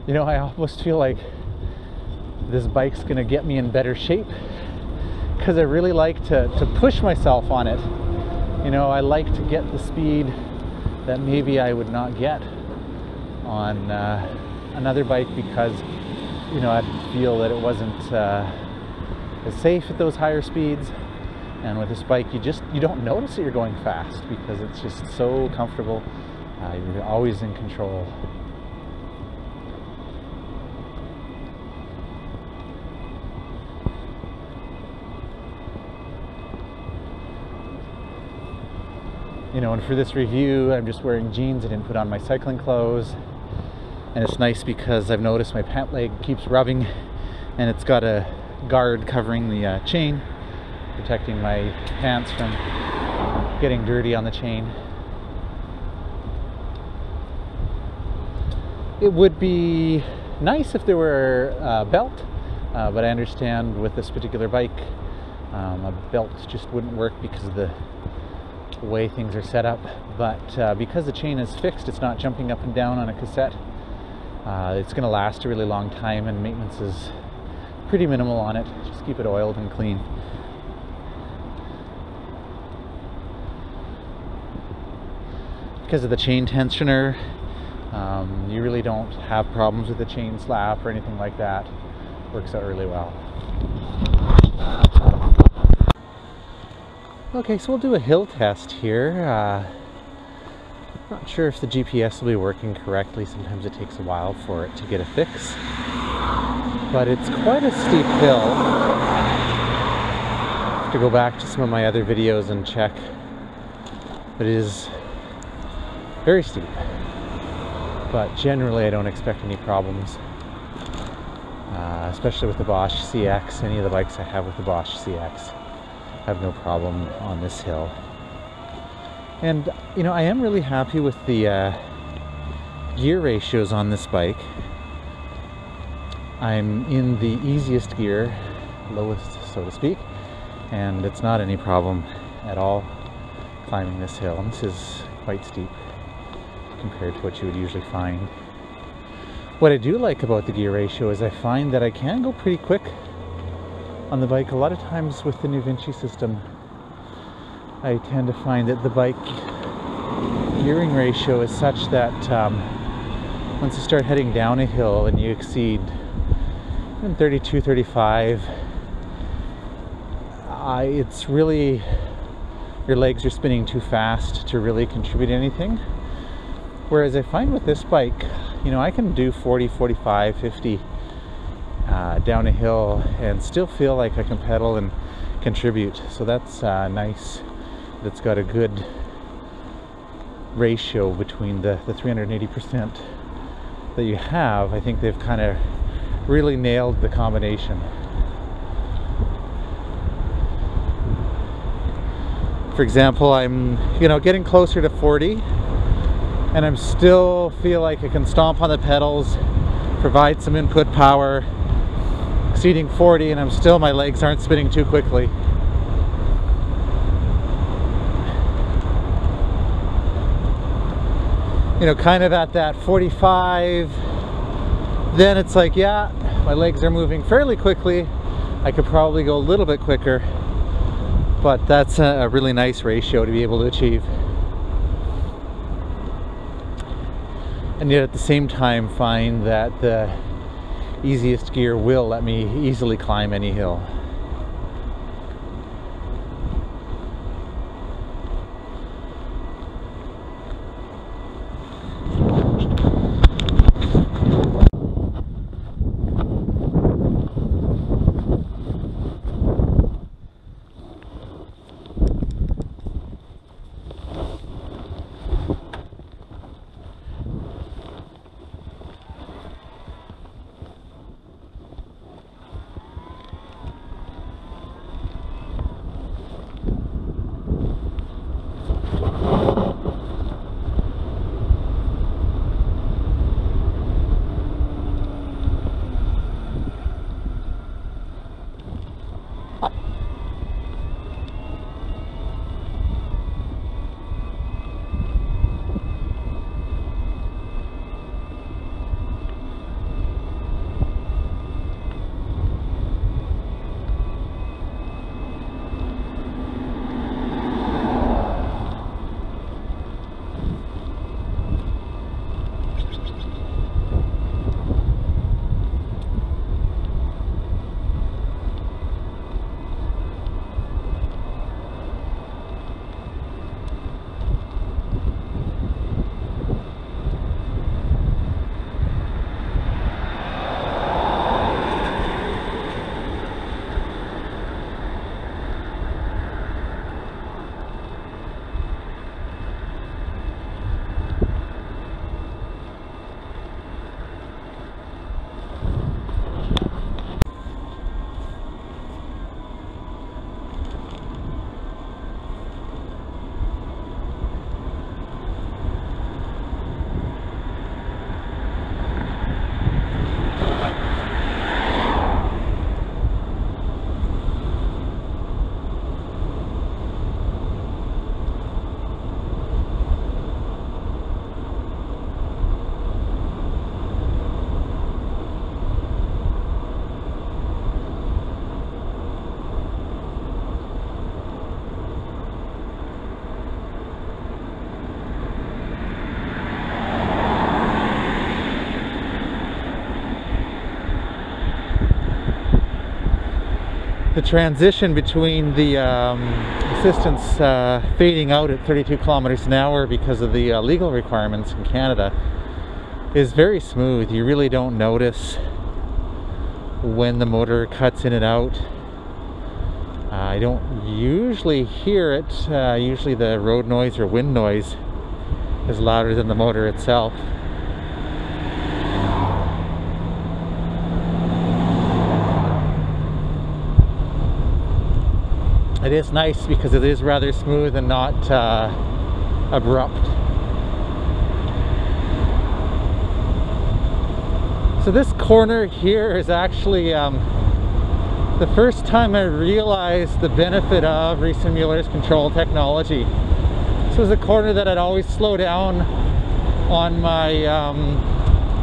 You know, I almost feel like this bike's gonna get me in better shape because I really like to push myself on it. You know, I like to get the speed that maybe I would not get on another bike because, you know, I'd feel that it wasn't as safe at those higher speeds. And with this bike, you don't notice that you're going fast because it's just so comfortable. You're always in control. You know, and for this review, I'm just wearing jeans. I didn't put on my cycling clothes. And it's nice because I've noticed my pant leg keeps rubbing, and it's got a guard covering the chain, protecting my pants from getting dirty on the chain. It would be nice if there were a belt, but I understand with this particular bike, a belt just wouldn't work because of the way things are set up. But because the chain is fixed, it's not jumping up and down on a cassette. It's going to last a really long time, and maintenance is pretty minimal on it. Just keep it oiled and clean. Because of the chain tensioner, you really don't have problems with the chain slap or anything like that. Works out really well. Okay, so we'll do a hill test here. Not sure if the GPS will be working correctly. Sometimes it takes a while for it to get a fix. But it's quite a steep hill. I have to go back to some of my other videos and check. But it is very steep. But generally I don't expect any problems. Especially with the Bosch CX. Any of the bikes I have with the Bosch CX have no problem on this hill. And you know, I am really happy with the gear ratios on this bike. I'm in the easiest gear, lowest so to speak, and it's not any problem at all climbing this hill. And this is quite steep compared to what you would usually find. What I do like about the gear ratio is I find that I can go pretty quick on the bike. A lot of times with the new Vinci system, I tend to find that the bike gearing ratio is such that once you start heading down a hill and you exceed 32, 35, it's really, your legs are spinning too fast to really contribute anything. Whereas I find with this bike, you know, I can do 40, 45, 50 down a hill and still feel like I can pedal and contribute. So that's nice. That's got a good ratio between the 380% that you have. I think they've kind of really nailed the combination. For example, I'm, you know, getting closer to 40 and I'm still feel like I can stomp on the pedals, provide some input power. Exceeding 40 and my legs aren't spinning too quickly. You know, kind of at that 45, then it's like, yeah, my legs are moving fairly quickly. I could probably go a little bit quicker, but that's a really nice ratio to be able to achieve. And yet at the same time find that the easiest gear will let me easily climb any hill. the transition between the assistance fading out at 32 kilometers an hour because of the legal requirements in Canada is very smooth. You really don't notice when the motor cuts in and out. I don't usually hear it. Usually the road noise or wind noise is louder than the motor itself. It is nice because it is rather smooth and not abrupt. So this corner here is actually the first time I realized the benefit of Reese & Mueller's control technology. This was a corner that I'd always slow down on my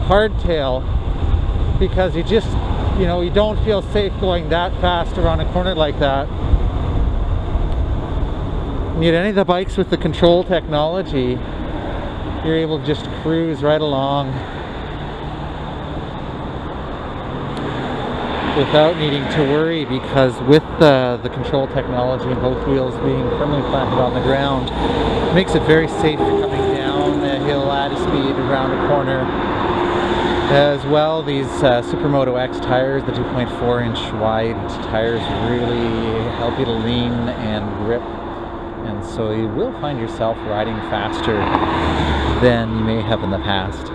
hardtail because you just, you know, you don't feel safe going that fast around a corner like that. And yet any of the bikes with the control technology, you're able to just cruise right along without needing to worry, because with the control technology and both wheels being firmly planted on the ground, it makes it very safe coming down the hill at a speed around a corner. As well, these Supermoto X tires, the 2.4-inch wide tires, really help you to lean and grip, and so you will find yourself riding faster than you may have in the past.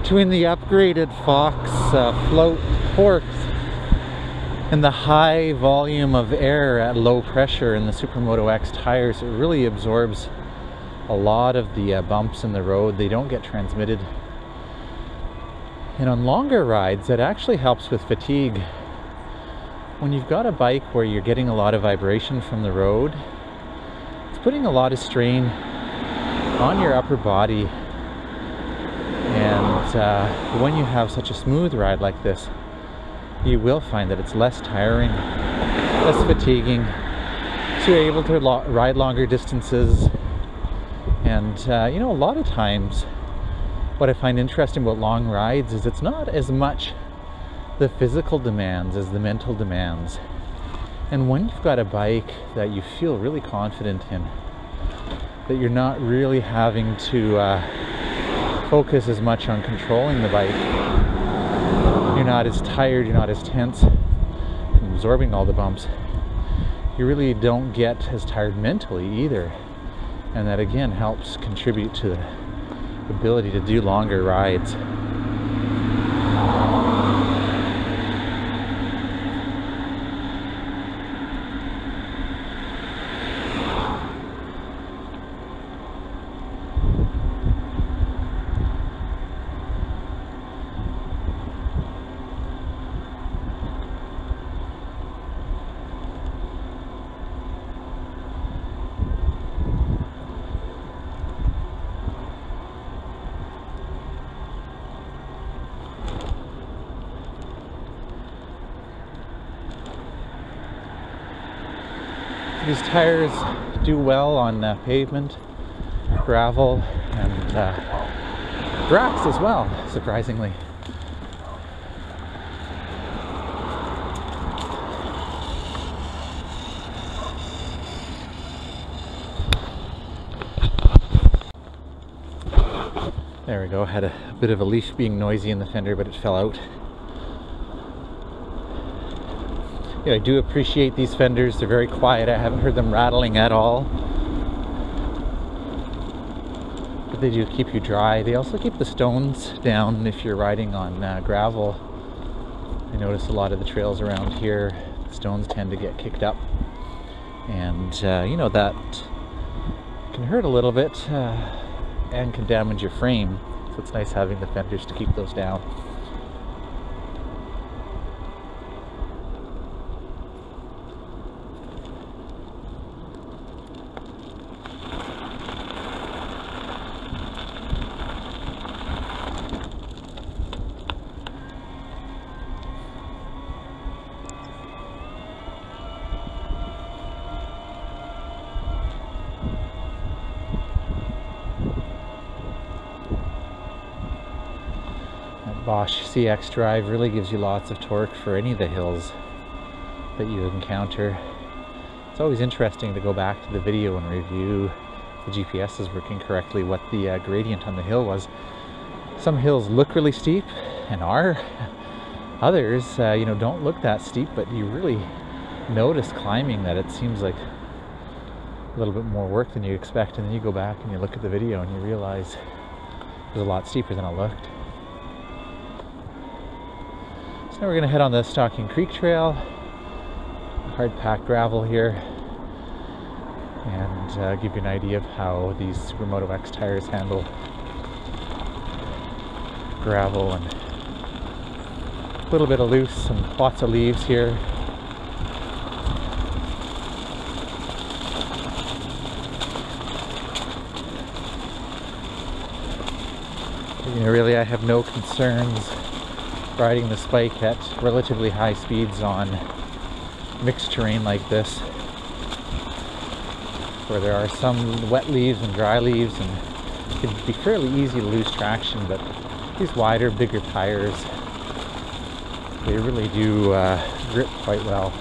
Between the upgraded Fox float forks and the high volume of air at low pressure in the Supermoto X tires, it really absorbs a lot of the bumps in the road. They don't get transmitted. And on longer rides, it actually helps with fatigue. When you've got a bike where you're getting a lot of vibration from the road, it's putting a lot of strain on your upper body. And when you have such a smooth ride like this, you will find that it's less tiring, less fatiguing, so you're able to ride longer distances. And you know, a lot of times what I find interesting about long rides is it's not as much the physical demands as the mental demands. And when you've got a bike that you feel really confident in, that you're not really having to focus as much on controlling the bike, you're not as tired, you're not as tense, absorbing all the bumps, you really don't get as tired mentally either. And that again helps contribute to the ability to do longer rides. These tires do well on pavement, gravel, and grass as well, surprisingly. There we go, had a bit of a leaf being noisy in the fender, but it fell out. Yeah, I do appreciate these fenders, they're very quiet, I haven't heard them rattling at all. But they do keep you dry. They also keep the stones down if you're riding on gravel. I notice a lot of the trails around here, the stones tend to get kicked up. And you know, that can hurt a little bit. And can damage your frame, so it's nice having the fenders to keep those down. Bosch CX drive really gives you lots of torque for any of the hills that you encounter. It's always interesting to go back to the video and review the GPS is working correctly, what the gradient on the hill was. Some hills look really steep and are. Others, you know, don't look that steep, but you really notice climbing that it seems like a little bit more work than you expect, and then you go back and you look at the video and you realize it was a lot steeper than it looked. Now we're going to head on the Stocking Creek Trail, hard packed gravel here, and give you an idea of how these Supermoto X tires handle gravel, and a little bit of loose and lots of leaves here. You know, really I have no concerns riding the Spike at relatively high speeds on mixed terrain like this, where there are some wet leaves and dry leaves, and it can be fairly easy to lose traction. But these wider, bigger tires, they really do grip quite well.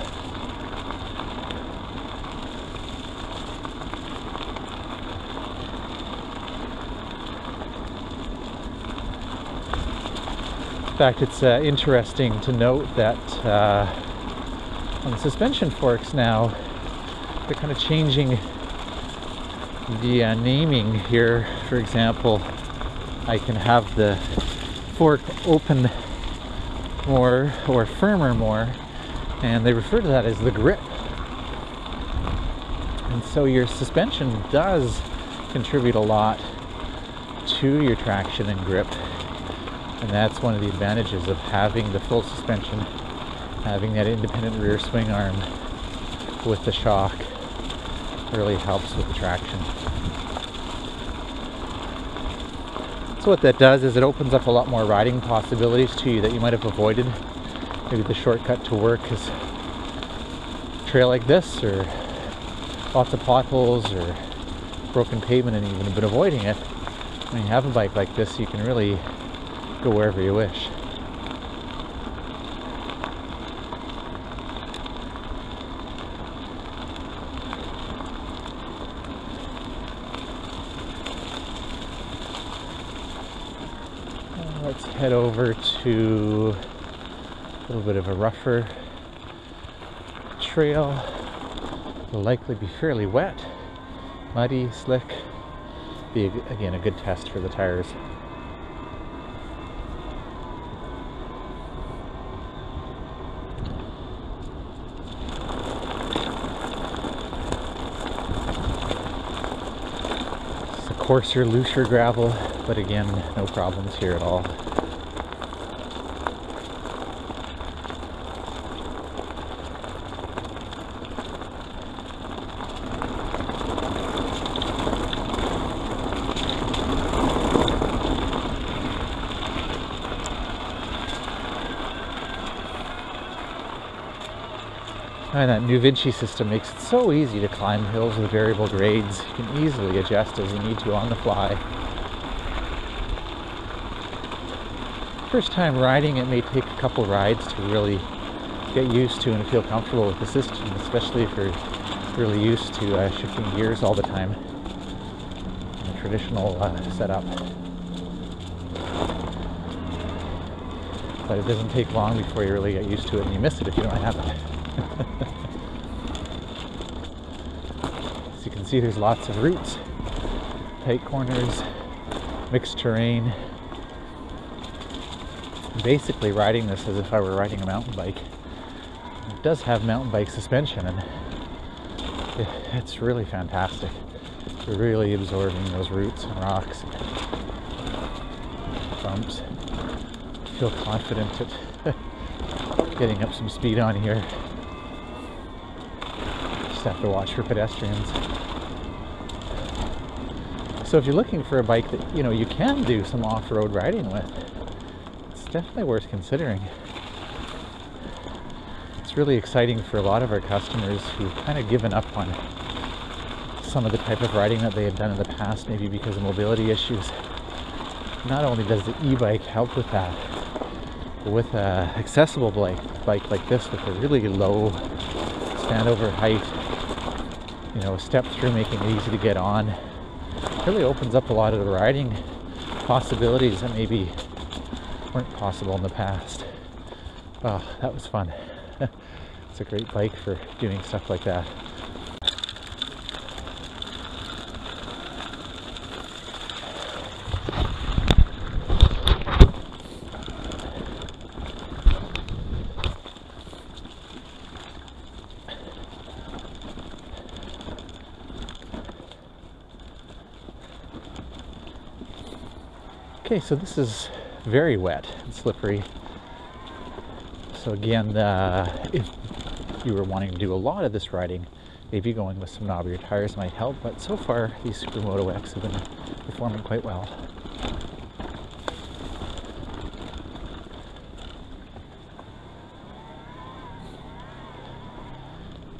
In fact, it's interesting to note that on the suspension forks now, they're kind of changing the naming here. For example, I can have the fork open more or firmer more, and they refer to that as the grip. And so your suspension does contribute a lot to your traction and grip. And that's one of the advantages of having the full suspension, having that independent rear swing arm with the shock. Really helps with the traction. So what that does is it opens up a lot more riding possibilities to you that you might have avoided. Maybe the shortcut to work is a trail like this, or lots of potholes or broken pavement, and you've been avoiding it. When you have a bike like this, you can really go wherever you wish. Let's head over to a little bit of a rougher trail. Will likely be fairly wet, muddy, slick. Be again a good test for the tires. Coarser, looser gravel, but again, no problems here at all. And that new Vinci system makes it so easy to climb hills with variable grades. You can easily adjust as you need to on the fly. First time riding, it may take a couple rides to really get used to and feel comfortable with the system, especially if you're really used to shifting gears all the time in a traditional setup. But it doesn't take long before you really get used to it, and you miss it if you don't have it. As you can see, there's lots of routes, tight corners, mixed terrain. I'm basically riding this as if I were riding a mountain bike. It does have mountain bike suspension, and it's really fantastic. You're really absorbing those roots and rocks and bumps. I feel confident at getting up some speed on here. Just have to watch for pedestrians. So if you're looking for a bike that you can do some off-road riding with, it's definitely worth considering. It's really exciting for a lot of our customers who've kind of given up on some of the type of riding that they had done in the past, maybe because of mobility issues. Not only does the e-bike help with that, but with an accessible bike like this with a really low standover height, Step-Thru making it easy to get on, really opens up a lot of the riding possibilities that maybe weren't possible in the past. Oh, that was fun. It's a great bike for doing stuff like that. Okay, so this is very wet and slippery. So again, if you were wanting to do a lot of this riding, maybe going with some knobbier tires might help, but so far these Supermoto X have been performing quite well.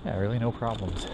Yeah, really no problems.